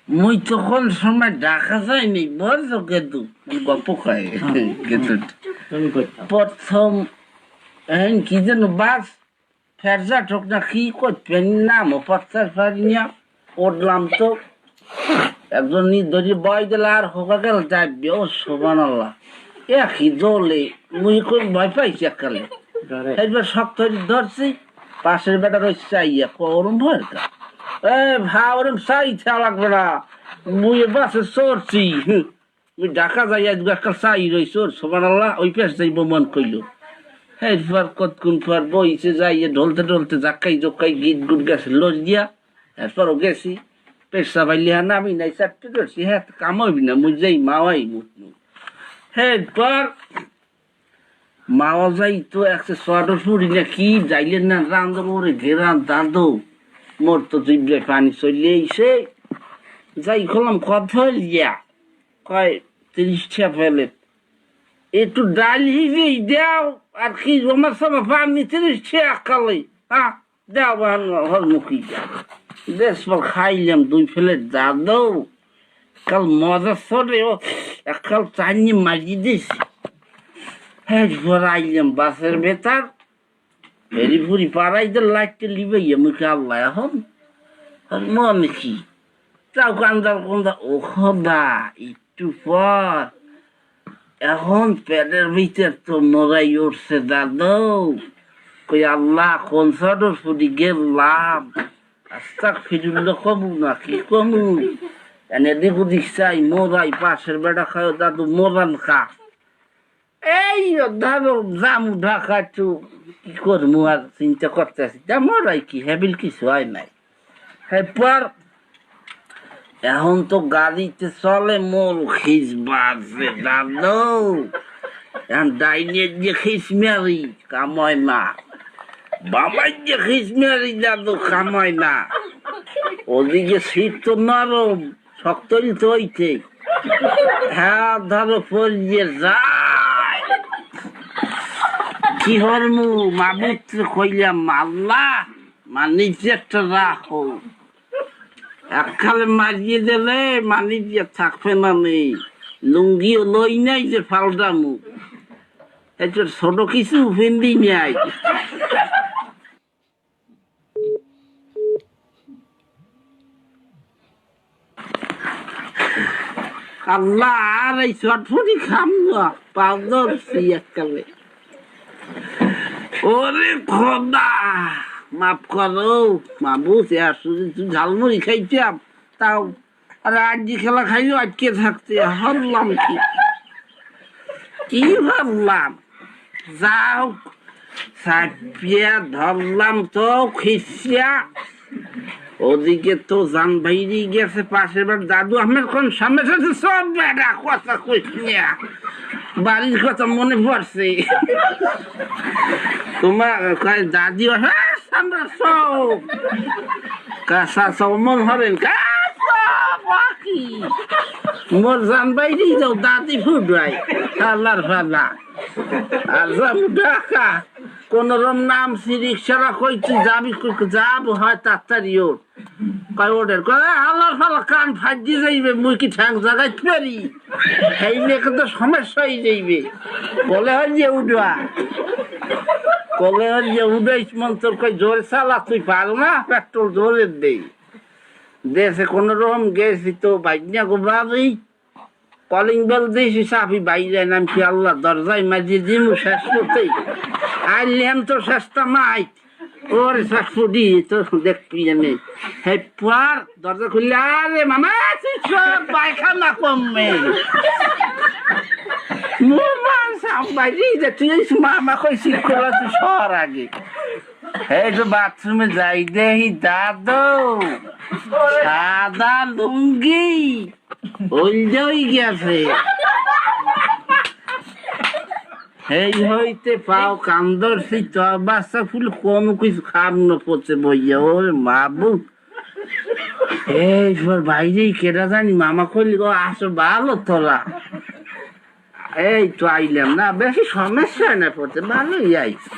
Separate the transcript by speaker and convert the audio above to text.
Speaker 1: মুই তখন সময় ঢাকা যাইনি বলছ গেদু গল্প খাই গেদু প্রথম কি যেন বাস ফেরজা ঠোক না কি করতেন নাম পাঁচটার ফারিয়া উঠলাম তো একজন ধরি বয় দিল আর হোকা গেল যাইবে ও সোবান আল্লাহ একই দলে মুই কই ভয় পাইছি এককালে একবার শক্ত ধরছি পাশের বেটার ওই চাইয়া করম ভয়ের কা ভাবরম চাই লাগবে না মুই বাসে চড়ছি মুই ঢাকা যাই আজকাল চাই রই চোর সোবান আল্লাহ ওই পেশ যাইব মন কইল এরপর কতক্ষণ পর বইছে যাইয়ে ঢলতে ঢলতে জাক্কাই জক্কাই গীত গুট গেছে লজ দিয়া এরপরও গেছি পেশা পাইলি হ্যাঁ আমি নাই চারটে ধরছি হ্যাঁ কামাবি না মুই যাই মাওয়াই মুটনু এরপর মাওয়া যাই তো একশো শর্ট ফুড়ি না কি যাইলেন না রান্ধ করে ঘেরান দাঁদো মোর তো জিবলে পানি চলে এসে যাই খোলাম কথা ইয়া কয় 30টা ফেলে একটু ডাল হিবেই দাও আর কি আমার সব পানি 30টা কালে হ্যাঁ দাও হরমুখী বেশ খাইলাম 2 প্লেট দাদো কাল মজা সরে ও কাল চাইনি মাজি দিছি এরপর আইলাম বাসের ভেতর ফেরি ফুরি পাড়াইতে লাইটটা লিবে মুখে আল্লাহ এখন আর মনে কি তাও কান্দার কান্দা ও খোদা একটু পর এখন পেটের ভিতর তো নড়াই উঠছে দাদু কই আল্লাহ কোন সদর ফুটি গেলাম আস্তাক ফিরুল্লো কমু না কি কমু এনে দিকু দিক চাই মোরাই পাশের বেটা খায় দাদু মোরান খা এই দাদু জামু ঢাকা একটু কি করবো আর চিন্তা করতেছি তা মোরাই কি হেবিল কিছু হয় নাই এরপর এখন তো গাড়িতে চলে মোর খিস বাজে দাদু এখন ডাইনে যে খিস মেরি কাময় না বাবাই যে খিস মেরি দাদু কাময় না ওদিকে শীত তো নরম শক্তই তো হইতে হ্যাঁ ধরো পরিয়ে যায় কি হরমু মাবুত কইলাম আল্লাহ নিজে একটা রাখো একখালে মারিয়ে দিলে মানি দিয়ে থাকবে না নেই লুঙ্গিও লই নাই যে ফালদামু এটা ছোট কিছু ফেন্দি নাই আল্লাহ আর এই চটফটি খাম না পাউছি এককালে ওরে খোদা মাফ করো মাবুস ঝালমুড়ি খাইতাম তাও আর আজকে খেলা খাইও আজকে থাকতে হরলাম কি ভাবলাম যাও সাপিয়া ধরলাম তো খিসিয়া ওদিকে তো জান বাইরে গেছে পাশের বার দাদু আহমেদ কোন সামনে সাথে সব বেড়া কথা কইয়া বাড়ির কথা মনে পড়ছে তোমার কয় দাদি হ্যাঁ সামনে সব কাঁচা সবমন হবেন বাকি মোর জান বাইরেই যাও দাদি ফুটবাই আল্লাহর ফালা আর যাবো ঢাকা কোন রকম নাম রিক্সারা কইছি যাবি যাবো হয় তাড়াতাড়ি ওর কয় ওদের কয় আল্লাহর ফালা কান ফাঁজি যাইবে মুই কি ঠ্যাং জাগাই পারি এই মেয়েকে তো সমস্যা হয়ে যাইবে বলে হয় যে উঠবা কলে হয় যে উঠাইস মন তোর কই জোরে চালা তুই পারো না পেট্রোল জোরে দেই দেশে কোন রকম গেছি তো বাইনা গোবাবি কলিং বেল দিয়েছি সাফি বাইরে নাম কি আল্লাহ দরজায় মাঝে দিমু শেষ করতেই আইলেন তো শেষটা মাই ওরে শেষ ফুটি তো দেখবি জানে হে পর দরজা খুললে আরে মামা তুই সব পায়খানা কমবে মামা কইছি খোলা তুই সর আগে এই তো বাথরুমে যাই দেহি দাদু সাদা লুঙ্গি ওই গেছে এই হইতে পাও কান্দর সেই বাচ্চা ফুল কোন কিছু খাম না পচে বইয়া ওরে মাবু এই বাইরেই কেটা জানি মামা কইলি গো আসো ভালো তোরা এই তো আইলাম না বেশি সমস্যা না পড়তে ভালোই আইছে